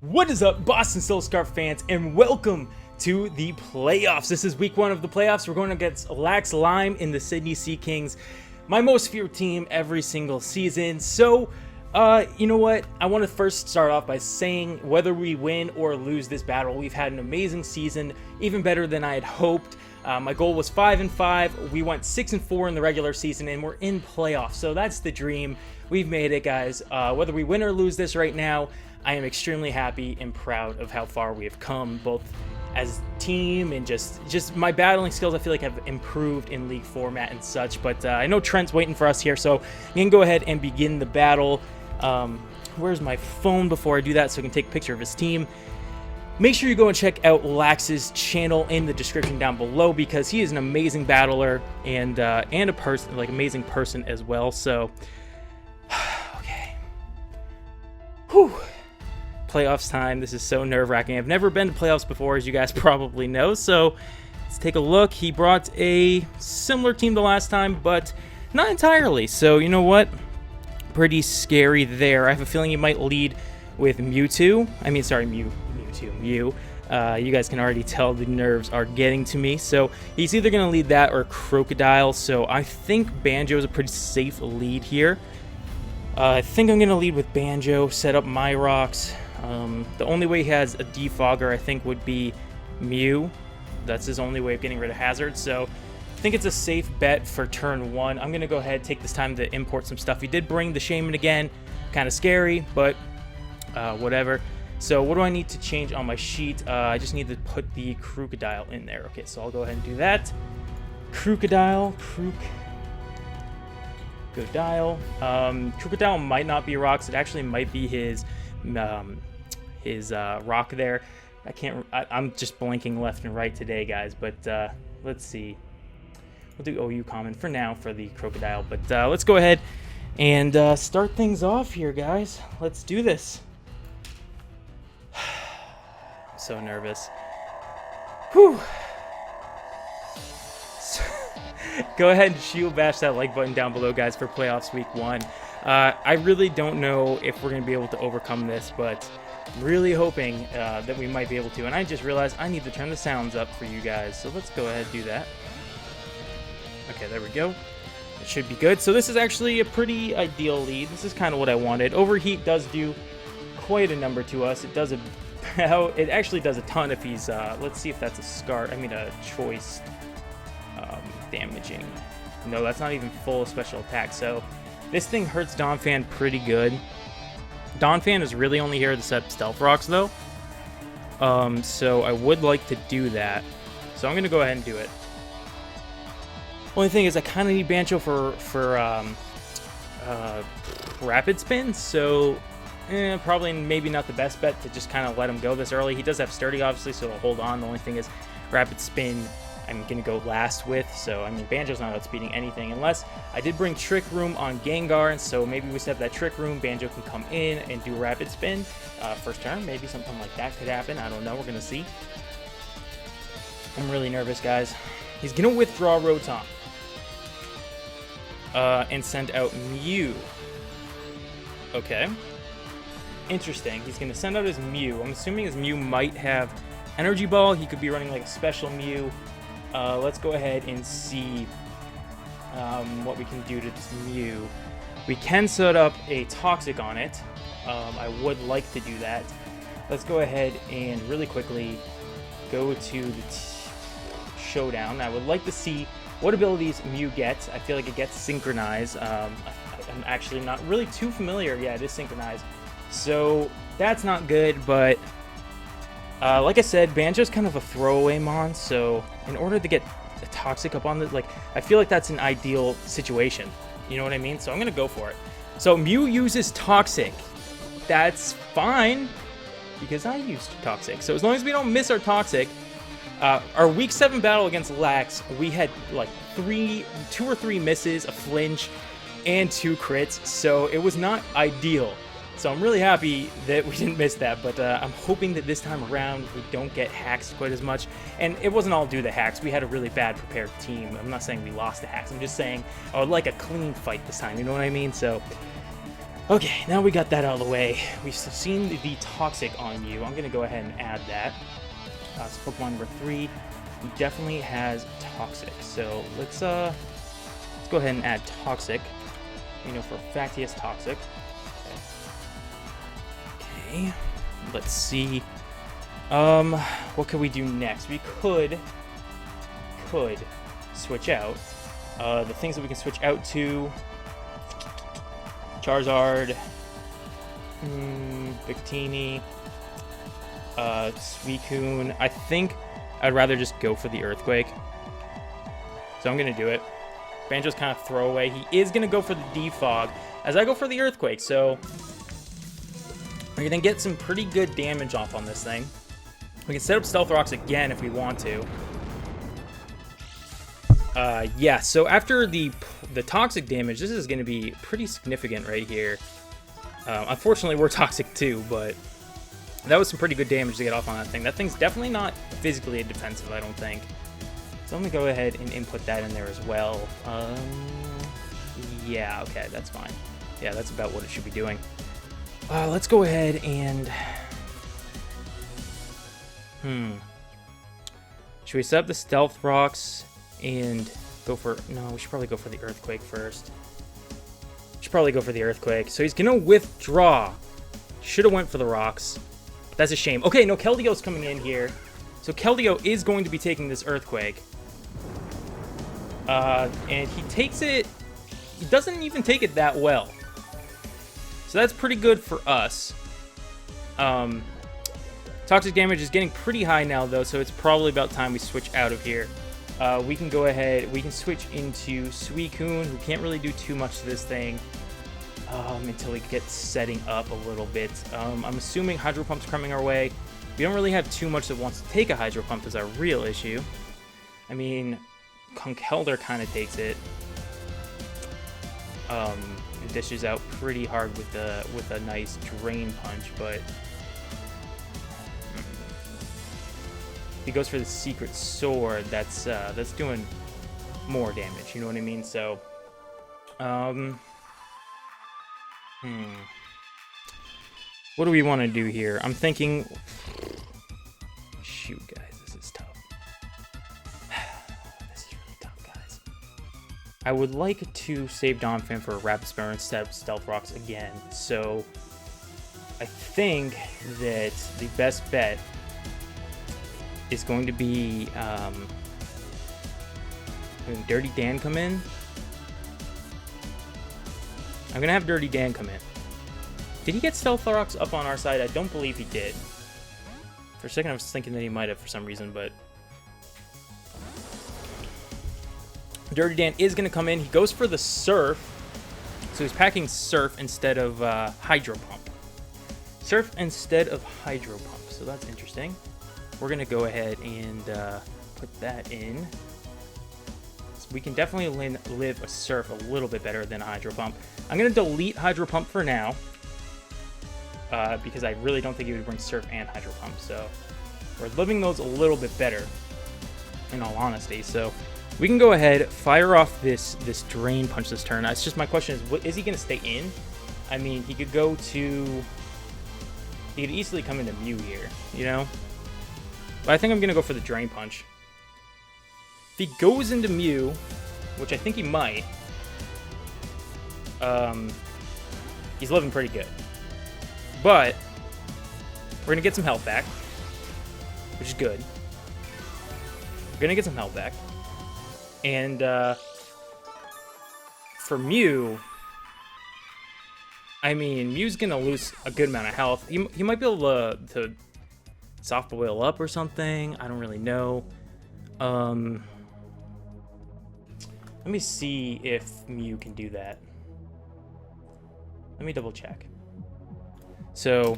What is up, Boston Steel Scarf fans, and welcome to the playoffs. This is week one of the playoffs. We're going against LaxLime in the Sydney Seakings, my most feared team every single season. So, you know what? I want to first start off by saying whether we win or lose this battle, we've had an amazing season, even better than I had hoped. My goal was 5-5. We went 6-4 in the regular season, and we're in playoffs. So that's the dream. We've made it, guys. Whether we win or lose this right now, I am extremely happy and proud of how far we have come, both as a team and just my battling skills. I feel like have improved in league format and such. But I know Trent's waiting for us here, so we can go ahead and begin the battle. Where's my phone before I do that so I can take a picture of his team? Make sure you go and check out Lax's channel in the description down below, because he is an amazing battler and a person, like amazing person as well. So, okay. Whew. Playoffs time. This is so nerve-wracking. I've never been to playoffs before, as you guys probably know. So let's take a look. He brought a similar team to last time, but not entirely. So you know what? Pretty scary there. I have a feeling he might lead with Mewtwo. Mew. You guys can already tell the nerves are getting to me. So he's either going to lead that or Crocodile. So I think Banjo is a pretty safe lead here. I think I'm going to lead with Banjo, set up my rocks. The only way he has a defogger, I think, would be Mew. That's his only way of getting rid of Hazard. So I think it's a safe bet for turn one. I'm going to go ahead and take this time to import some stuff. He did bring the Shaman again. Kind of scary, but whatever. So what do I need to change on my sheet? I just need to put the Crocodile in there. Okay, so I'll go ahead and do that. Crocodile. Crocodile might not be rocks. It actually might be his rock there. I'm just blinking left and right today, guys, but let's see. We'll do OU common for now for the Crocodile, but let's go ahead and start things off here, guys. Let's do this. I'm so nervous. Whew. Go ahead and shield bash that like button down below, guys, for playoffs week one. I really don't know if we're going to be able to overcome this, but I'm really hoping that we might be able to. And I just realized I need to turn the sounds up for you guys. So let's go ahead and do that. Okay, there we go. It should be good. So this is actually a pretty ideal lead. This is kind of what I wanted. Overheat does do quite a number to us. It actually does a ton if he's, let's see if that's a choice damaging. No, that's not even full special attack. So this thing hurts Donphan pretty good. Donphan is really only here to set stealth rocks though. So I would like to do that. So I'm going to go ahead and do it. Only thing is I kind of need Banjo for rapid spin. So probably maybe not the best bet to just kind of let him go this early. He does have sturdy, obviously, so it'll hold on. The only thing is rapid spin I'm going to go last with. So, I mean, Banjo's not outspeeding anything unless I did bring Trick Room on Gengar. And so maybe we set up that Trick Room. Banjo can come in and do rapid spin first turn. Maybe something like that could happen. I don't know. We're going to see. I'm really nervous, guys. He's going to withdraw Rotom and send out Mew. Okay. Interesting. He's going to send out his Mew. I'm assuming his Mew might have Energy Ball. He could be running like a special Mew. Let's go ahead and see what we can do to this Mew. We can set up a Toxic on it. I would like to do that. Let's go ahead and really quickly go to the Showdown. I would like to see what abilities Mew gets. I feel like it gets Synchronize. I'm actually not really too familiar. Yeah, it is Synchronize. So that's not good, but like I said, Banjo's kind of a throwaway mon, so in order to get a Toxic up on the, I feel like that's an ideal situation. You know what I mean? So I'm going to go for it. So Mew uses Toxic. That's fine, because I used Toxic. So as long as we don't miss our Toxic, our week 7 battle against Lax, we had like 2 or 3 misses, a flinch, and 2 crits, so it was not ideal. So I'm really happy that we didn't miss that, but I'm hoping that this time around we don't get hacks quite as much. And it wasn't all due to hacks. We had a really bad prepared team. I'm not saying we lost the hacks. I'm just saying I would like a clean fight this time. You know what I mean? So Okay, now we got that out of the way. We've seen the Toxic on you. I'm going to go ahead and add that. So Pokemon number 3, he definitely has Toxic. So let's go ahead and add Toxic. We know for a fact he has Toxic. Okay, let's see. What could we do next? We could switch out. The things that we can switch out to: Charizard, Victini, Suicune. I think I'd rather just go for the Earthquake. So I'm going to do it. Banjo's kind of throwaway. He is going to go for the Defog as I go for the Earthquake. So we're going to get some pretty good damage off on this thing. We can set up Stealth Rocks again if we want to. Yeah, so after the Toxic damage, this is going to be pretty significant right here. Unfortunately, we're Toxic too, but that was some pretty good damage to get off on that thing. That thing's definitely not physically defensive, I don't think. So I'm going to go ahead and input that in there as well. Yeah, okay, that's fine. Yeah, that's about what it should be doing. Let's go ahead and... Should we set up the Stealth Rocks and go for... No, we should probably go for the Earthquake first. Should probably go for the Earthquake. So he's going to withdraw. Should have went for the Rocks. That's a shame. Okay, no, Keldio's coming in here. So Keldeo is going to be taking this Earthquake. And he takes it... He doesn't even take it that well. So that's pretty good for us. Toxic damage is getting pretty high now, though, so it's probably about time we switch out of here. We can go ahead, we can switch into Suicune, who can't really do too much to this thing until we get setting up a little bit. I'm assuming Hydro Pump's coming our way. We don't really have too much that wants to take a Hydro Pump is our real issue. I mean, Conkeldurr kind of takes it. It dishes out pretty hard with a nice Drain Punch, but he goes for the Secret Sword. That's doing more damage. You know what I mean? So, what do we want to do here? I'm thinking. Shoot, guys, this is tough. This is really tough, guys. I would like to save Donphan for a Rapid Spare instead of Stealth Rocks again. So, I think that the best bet is going to be having Dirty Dan come in. I'm going to have Dirty Dan come in. Did he get Stealth Rocks up on our side? I don't believe he did. For a second I was thinking that he might have for some reason, but... Dirty Dan is going to come in. He goes for the Surf. So he's packing Surf instead of Hydro Pump. Surf instead of Hydro Pump. So that's interesting. We're going to go ahead and put that in. So we can definitely live a Surf a little bit better than a Hydro Pump. I'm going to delete Hydro Pump for now. Because I really don't think he would bring Surf and Hydro Pump. So we're living those a little bit better, in all honesty. So we can go ahead, fire off this Drain Punch this turn. It's just my question is he going to stay in? I mean, he could go to... He could easily come into Mew here, you know? But I think I'm going to go for the Drain Punch. If he goes into Mew, which I think he might, he's living pretty good. But we're going to get some health back, which is good. We're going to get some health back. And for Mew, I mean, Mew's going to lose a good amount of health. He might be able to Soft Boil up or something. I don't really know. Let me see if Mew can do that. Let me double check. So,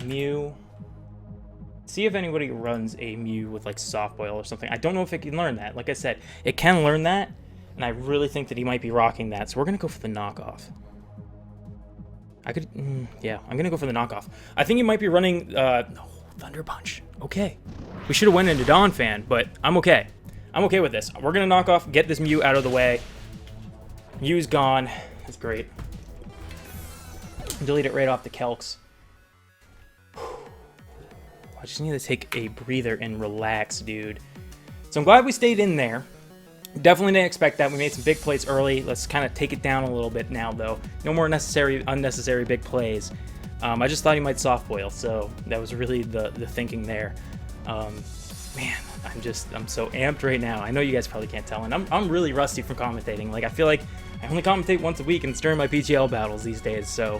Mew. See if anybody runs a Mew with like Soft Boil or something. I don't know if it can learn that. Like I said, it can learn that, and I really think that he might be rocking that. So we're gonna go for the knockoff. Yeah, I'm gonna go for the knockoff. I think he might be running. No, Thunder Punch. Okay, we should have went into Donphan, but I'm okay. I'm okay with this. We're gonna knock off, get this Mew out of the way. Mew's gone. That's great. delete it right off the calcs. I just need to take a breather and relax, dude. So I'm glad we stayed in there. Definitely didn't expect that. We made some big plays early. Let's kind of take it down a little bit now, though. No more unnecessary big plays. I just thought he might soft boil, so that was really the thinking there. Man, I'm so amped right now. I know you guys probably can't tell, and I'm really rusty from commentating. Like, I feel like I only commentate once a week, and it's during my PGL battles these days, so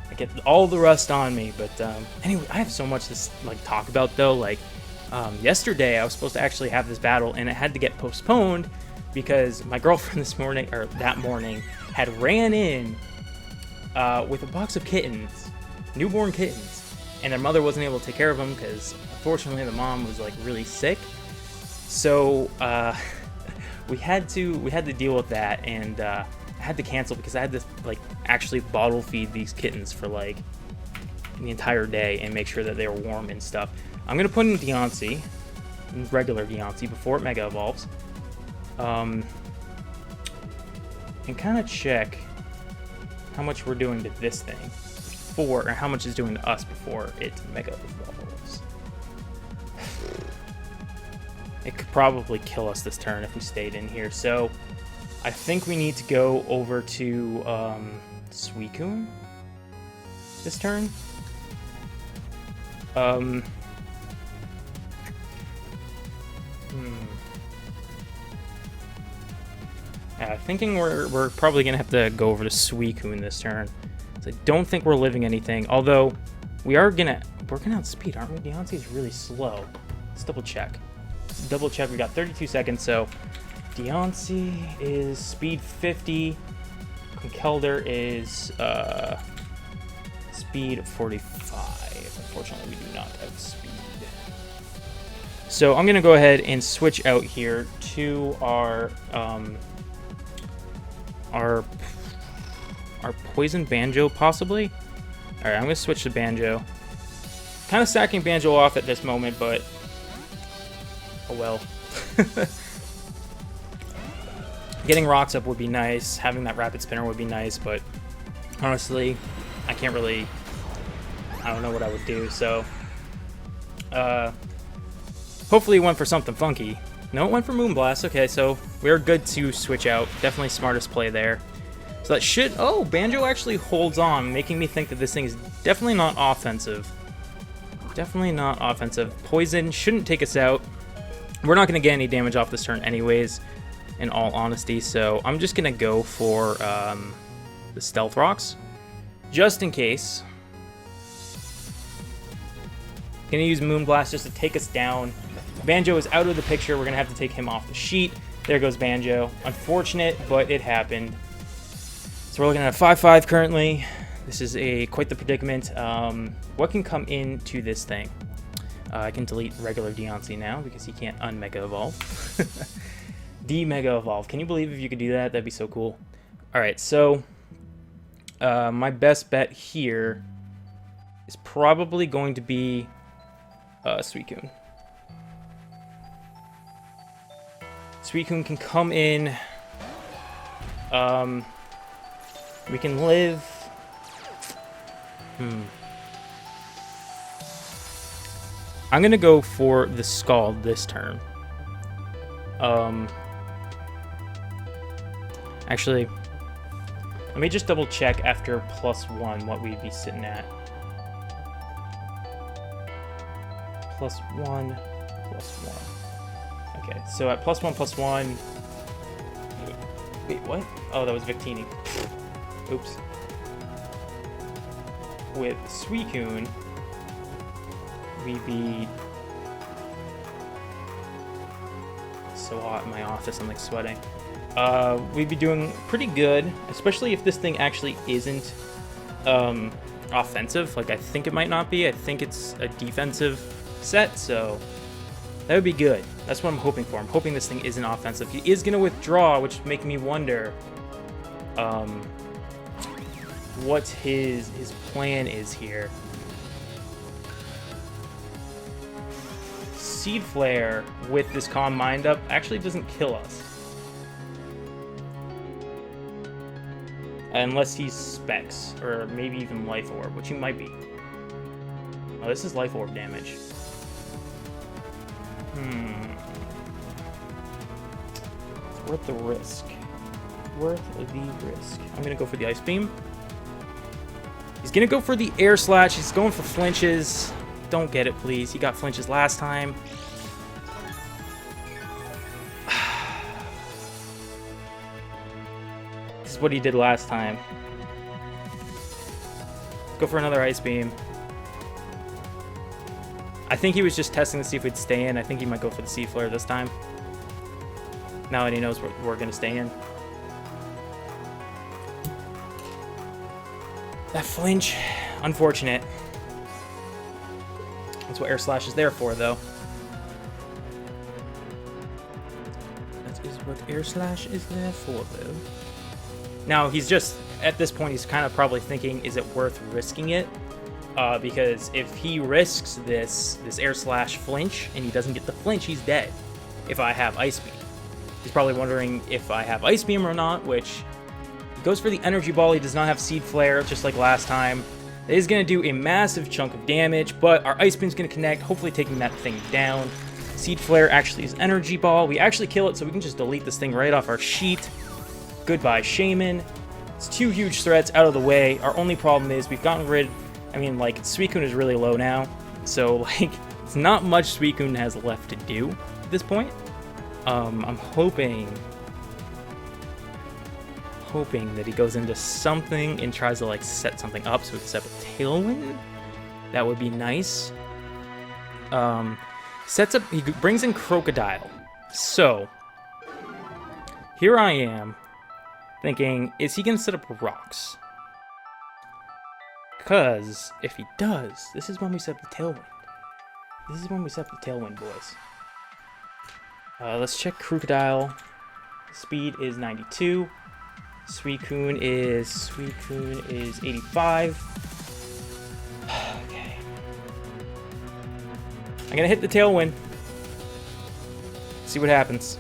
I get all the rust on me. But anyway, I have so much to talk about, though. Like, yesterday I was supposed to actually have this battle, and it had to get postponed because my girlfriend that morning had ran in with a box of kittens, newborn kittens, and their mother wasn't able to take care of them because unfortunately the mom was like really sick. So we had to deal with that, and I had to cancel because I had to actually bottle feed these kittens for like the entire day and make sure that they were warm and stuff. I'm gonna put in Deontay, regular Deontay, before it Mega Evolves, and kind of check how much we're doing to this thing or how much it's doing to us before it Mega Evolves. It could probably kill us this turn if we stayed in here, so I think we need to go over to Suicune this turn. Thinking we're probably gonna have to go over to Suicune this turn. So I don't think we're living anything. Although we're gonna outspeed, aren't we? Deontay's really slow. Let's double check. We got 32 seconds. So Deontay is speed 50. Conkeldurr is speed 45. Unfortunately, we do not have speed. So I'm gonna go ahead and switch out here to our poison Banjo, possibly. All right, I'm gonna switch to Banjo. Kind of sacking Banjo off at this moment, but oh well. Getting rocks up would be nice. Having that rapid spinner would be nice, but honestly, I don't know what I would do. So hopefully it went for something funky. No, it went for Moonblast. Okay, so we're good to switch out. Definitely smartest play there. So that should... Oh, Banjo actually holds on, making me think that this thing is definitely not offensive. Definitely not offensive. Poison shouldn't take us out. We're not going to get any damage off this turn anyways, in all honesty. So I'm just going to go for the Stealth Rocks, just in case. Going to use Moonblast just to take us down. Banjo is out of the picture. We're going to have to take him off the sheet. There goes Banjo. Unfortunate, but it happened. So we're looking at a 5-5 currently. This is quite the predicament. What can come into this thing? I can delete regular Deontay now because he can't un-Mega Evolve. De-Mega Evolve. Can you believe if you could do that? That'd be so cool. Alright, so my best bet here is probably going to be Suicune. Suicune can come in. We can live. I'm gonna go for the Scald this turn. Actually, let me just double check after +1 what we'd be sitting at. +1, +1. Okay, so at +1/+1. Wait, what? Oh, that was Victini. Oops. With Suicune, we'd be so hot in my office. I'm like sweating. We'd be doing pretty good, especially if this thing actually isn't offensive. Like I think it might not be. I think it's a defensive set, so that would be good. That's what I'm hoping for. I'm hoping this thing isn't offensive. He is going to withdraw, which makes me wonder what his plan is here. Seed Flare with this Calm Mind up actually doesn't kill us. Unless he's Specs, or maybe even Life Orb, which he might be. Oh, this is Life Orb damage. It's worth the risk. Worth the risk. I'm gonna go for the Ice Beam. He's gonna go for the Air Slash. He's going for flinches. Don't get it, please. He got flinches last time. This is what he did last time. Go for another Ice Beam. I think he was just testing to see if we'd stay in. I think he might go for the Sea Flare this time. Now that he knows we're going to stay in. That flinch. Unfortunate. That's what Air Slash is there for, though. That is what Air Slash is there for, though. Now, he's just, at this point, he's kind of probably thinking, is it worth risking it? Because if he risks this Air Slash flinch, and he doesn't get the flinch, he's dead. If I have Ice Beam. He's probably wondering if I have Ice Beam or not, which he goes for the Energy Ball. He does not have Seed Flare, just like last time. It is going to do a massive chunk of damage, but our Ice Beam's going to connect, hopefully taking that thing down. Seed Flare actually is Energy Ball. We actually kill it, so we can just delete this thing right off our sheet. Goodbye, Shaman. It's 2 huge threats out of the way. Our only problem is we've gotten rid... I mean, like, Suicune is really low now, so, like, it's not much Suicune has left to do at this point. I'm hoping that he goes into something and tries to, like, set something up so we can set up a Tailwind. That would be nice. Sets up... He brings in Crocodile. So, here I am thinking, is he going to set up rocks? Because if he does, this is when we set up the Tailwind. This is when we set up the Tailwind, boys. Let's check Crocodile. Speed is 92. Suicune is 85. Okay. I'm gonna hit the Tailwind. See what happens.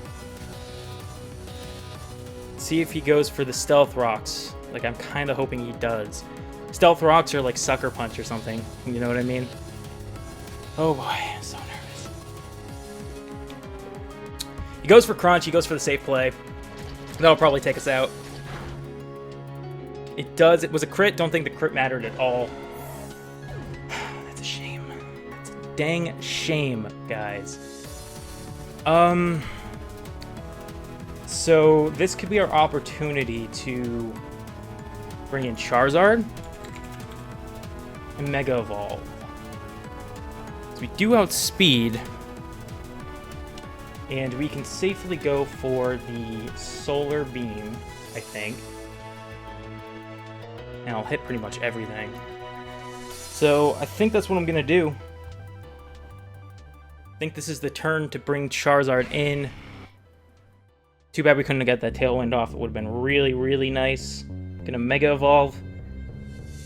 See if he goes for the Stealth Rocks. Like, I'm kind of hoping he does. Stealth Rocks are like Sucker Punch or something. You know what I mean? Oh boy, I'm so nervous. He goes for Crunch. He goes for the safe play. That'll probably take us out. It does. It was a crit. Don't think the crit mattered at all. That's a shame. That's a dang shame, guys. So this could be our opportunity to bring in Charizard and Mega Evolve. So we do outspeed, and we can safely go for the Solar Beam, I think. And I'll hit pretty much everything. So I think that's what I'm gonna do. I think this is the turn to bring Charizard in. Too bad we couldn't get that Tailwind off. It would have been really, really nice. Gonna Mega Evolve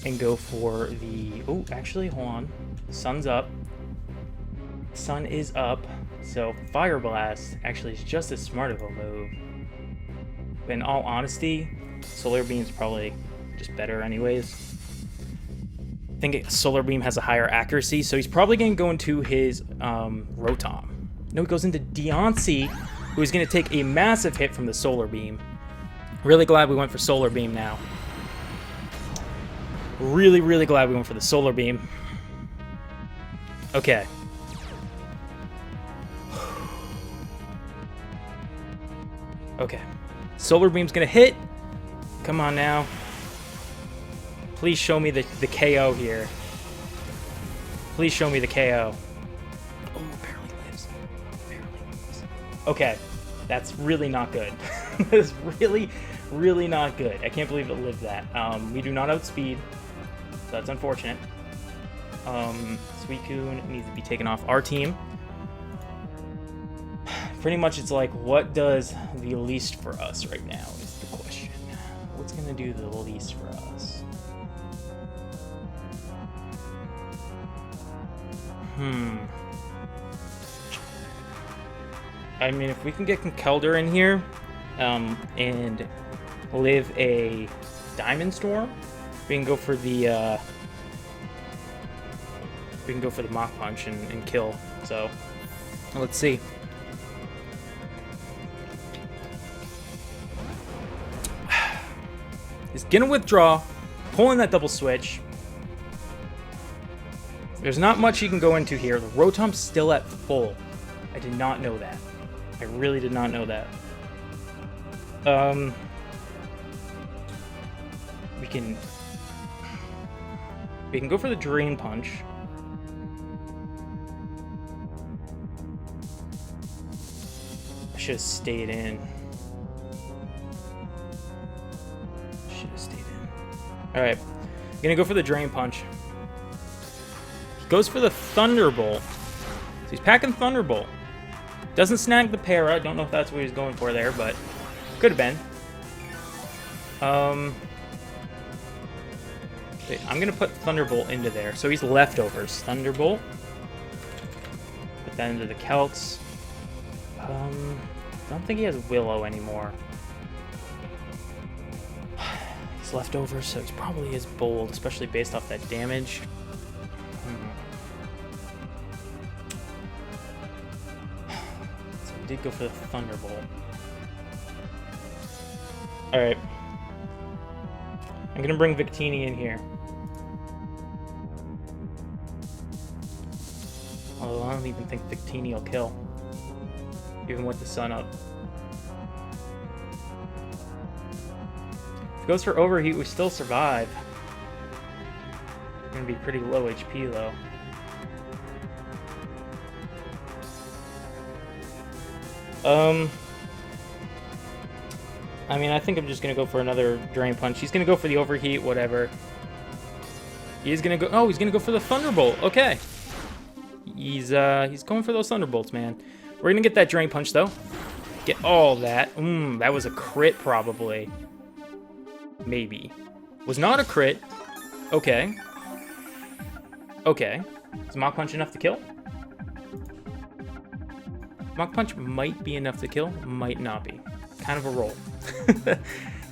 and go for the... Oh, actually, hold on. Sun's up. Sun is up. So Fire Blast actually is just as smart of a move. But in all honesty, Solar Beam's probably just better anyways. I think Solar Beam has a higher accuracy, so he's probably going to go into his Rotom. No, he goes into Deontay, who's going to take a massive hit from the Solar Beam. Really glad we went for Solar Beam now. Really, really glad we went for the Solar Beam. Okay. Okay. Solar Beam's going to hit. Come on now. Please show me the KO here. Please show me the KO. Oh, barely lives. Barely lives. Okay. That's really not good. That's really, really not good. I can't believe it lived that. We do not outspeed. So that's unfortunate. Suicune needs to be taken off our team. Pretty much it's like, what does the least for us right now is the question. What's going to do the least for us? I mean, if we can get Conkeldurr in here, and live a Diamond Storm. We can go for the Mach Punch and kill. So let's see. He's gonna withdraw, pulling that double switch. There's not much you can go into here. The Rotom's still at full. I did not know that. I really did not know that. We can go for the Drain Punch. I should have stayed in. Alright. I'm gonna go for the Drain Punch. He goes for the Thunderbolt. So he's packing Thunderbolt. Doesn't snag the Para. I don't know if that's what he's going for there, but could have been. Wait, I'm gonna put Thunderbolt into there. So he's leftovers. Thunderbolt. Put that into the Celts. Don't think he has Willow anymore. He's leftovers, so he probably is bold, especially based off that damage. So we did go for the Thunderbolt. Alright. I'm gonna bring Victini in here. Although I don't even think Victini will kill. Even with the sun up. If it goes for Overheat, we still survive. We're gonna be pretty low HP though. I mean, I think I'm just gonna go for another Drain Punch. He's gonna go for the Overheat, whatever. He's gonna go. Oh, he's gonna go for the Thunderbolt. Okay. He's going for those Thunderbolts, man. We're gonna get that Drain Punch though. Get all that. That was a crit probably. Maybe. Was not a crit. Okay. Okay. Is Mach Punch enough to kill? Mach Punch might be enough to kill. Might not be. Kind of a roll.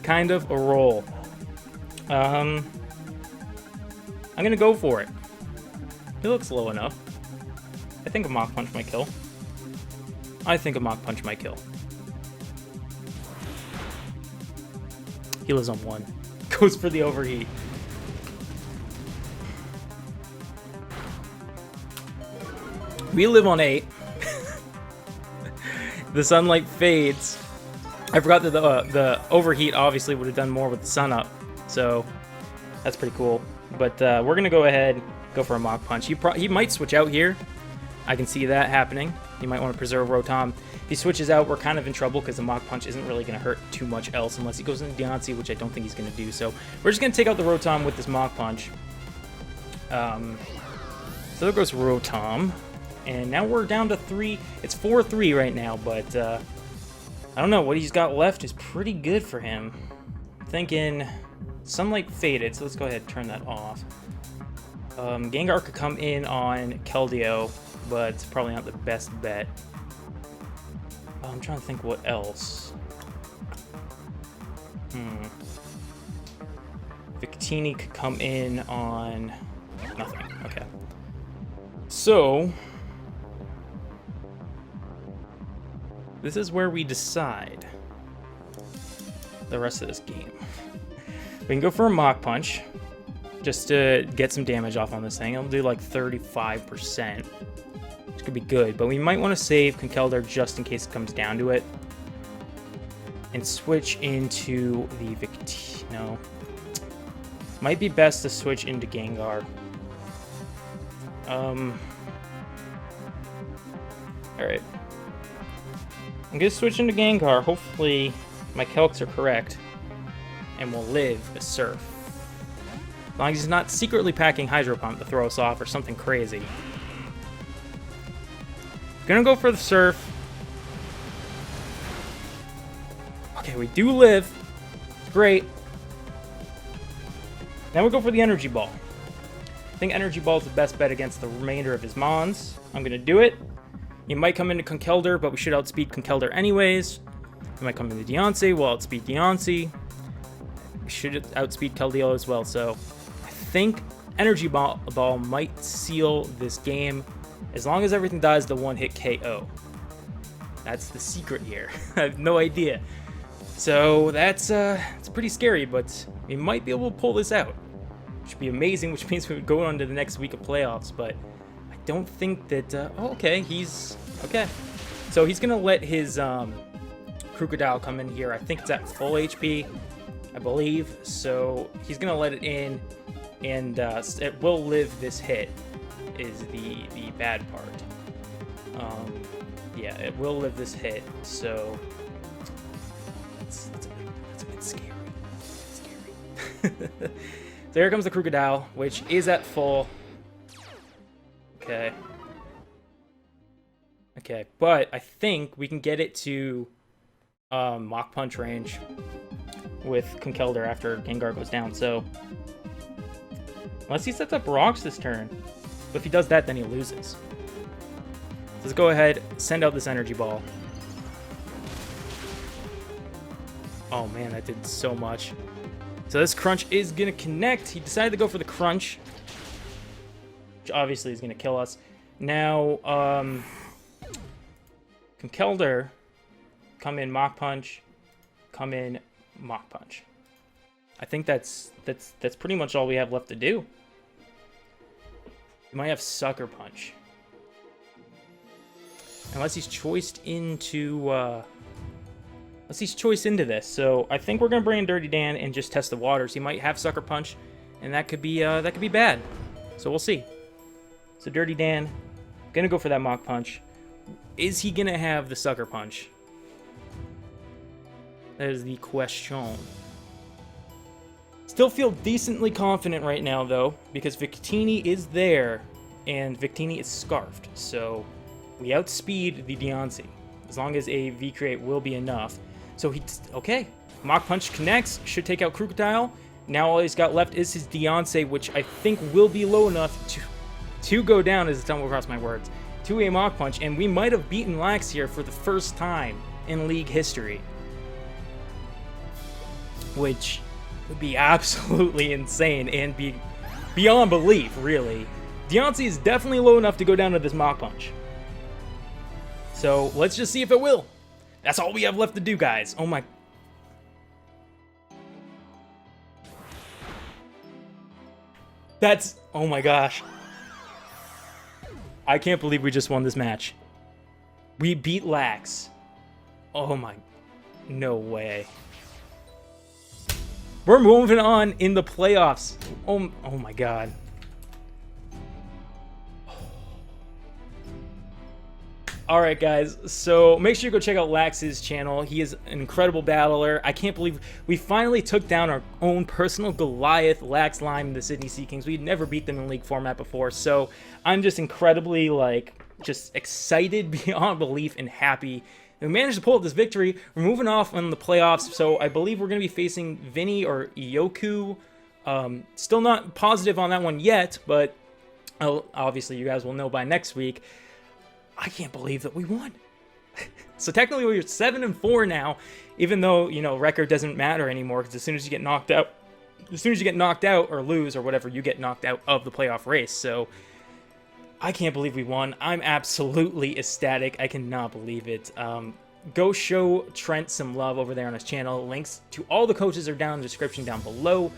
Kind of a roll. I'm gonna go for it. He looks low enough. I think a Mach Punch might kill. I think a Mach Punch might kill. He lives on 1. Goes for the Overheat. We live on 8. The sunlight fades. I forgot that the Overheat obviously would have done more with the sun up. So that's pretty cool. But we're going to go ahead, go for a Mach Punch. He might switch out here. I can see that happening. You might want to preserve Rotom. If he switches out, we're kind of in trouble because the Mach Punch isn't really going to hurt too much else unless he goes into Deontay, which I don't think he's going to do. So we're just going to take out the Rotom with this Mach Punch. So there goes Rotom. And now we're down to 3. It's 4-3 right now, but I don't know. What he's got left is pretty good for him. I'm thinking Sunlight faded, so let's go ahead and turn that off. Gengar could come in on Keldeo, but it's probably not the best bet. I'm trying to think what else. Victini could come in on nothing. Okay. So this is where we decide the rest of this game. We can go for a Mach Punch just to get some damage off on this thing. It'll do like 35%, which could be good, but we might want to save Conkeldurr just in case it comes down to it and switch into the no. Might be best to switch into Gengar. Alright. I'm gonna switch into Gengar. Hopefully my calcs are correct and we'll live a Surf. As long as he's not secretly packing Hydro Pump to throw us off or something crazy. Gonna go for the Surf. Okay, we do live. Great. Now we'll go for the Energy Ball. I think Energy Ball is the best bet against the remainder of his Mons. I'm gonna do it. He might come into Conkeldurr, but we should outspeed Conkeldurr anyways. He might come into Deontay, we'll outspeed Deontay. should outspeed Keldeo as well. So I think Energy Ball might seal this game. As long as everything dies, the one-hit KO. That's the secret here. I have no idea. So that's it's pretty scary, but we might be able to pull this out. Which would be amazing, which means we would go on to the next week of playoffs, but I don't think that... oh, okay, he's... Okay. So he's going to let his Crocodile come in here. I think it's at full HP, I believe. So he's going to let it in, and it will live this hit, is the bad part. Yeah, it will live this hit, so it's a bit scary. So here comes the Crocodile, which is at full. Okay. Okay, but I think we can get it to Mach Punch range with Conkeldurr after Gengar goes down, so unless he sets up rocks this turn. But if he does that, then he loses. Let's go ahead, send out this Energy Ball. Oh man, that did so much. So this Crunch is going to connect. He decided to go for the Crunch, which obviously is going to kill us. Now, Conkeldurr, come in Mach Punch, come in Mach Punch. I think that's pretty much all we have left to do. We might have Sucker Punch. Unless he's choiced into this. So I think we're gonna bring in Dirty Dan and just test the waters. He might have Sucker Punch, and that could be bad. So we'll see. So Dirty Dan, gonna go for that Mach Punch. Is he gonna have the Sucker Punch? That is the question. Still feel decently confident right now, though, because Victini is there, and Victini is Scarfed, so we outspeed the Deontay, as long as a V-Create will be enough. So okay, Mach Punch connects, should take out Crocodile. Now all he's got left is his Deontay, which I think will be low enough to go down, as it's tumbled across my words, to a Mach Punch, and we might have beaten Lax here for the first time in League history, which would be absolutely insane and be beyond belief, really. Deontay is definitely low enough to go down to this Mach Punch. So let's just see if it will. That's all we have left to do, guys. Oh my... oh my gosh. I can't believe we just won this match. We beat Lax. Oh my... No way. We're moving on in the playoffs. Oh my god. Alright guys, so make sure you go check out Lax's channel. He is an incredible battler. I can't believe we finally took down our own personal Goliath, LaxLime the Sydney Seakings. We'd never beat them in League format before, so I'm just incredibly, just excited beyond belief and happy. We managed to pull up this victory. We're moving off on the playoffs, so I believe we're going to be facing Vinny or Yoku. Still not positive on that one yet, but obviously you guys will know by next week. I can't believe that we won. So technically we're 7-4 now, even though, you know, record doesn't matter anymore, because as soon as you get knocked out, or lose or whatever, you get knocked out of the playoff race. So I can't believe we won. I'm absolutely ecstatic. I cannot believe it. Go show Trent some love over there on his channel. Links to all the coaches are down in the description down below.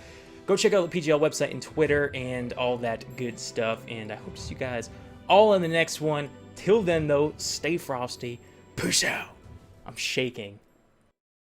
Go check out the PGL website and Twitter and all that good stuff. And I hope to see you guys all in the next one. Till then, though, stay frosty. Peace out. I'm shaking.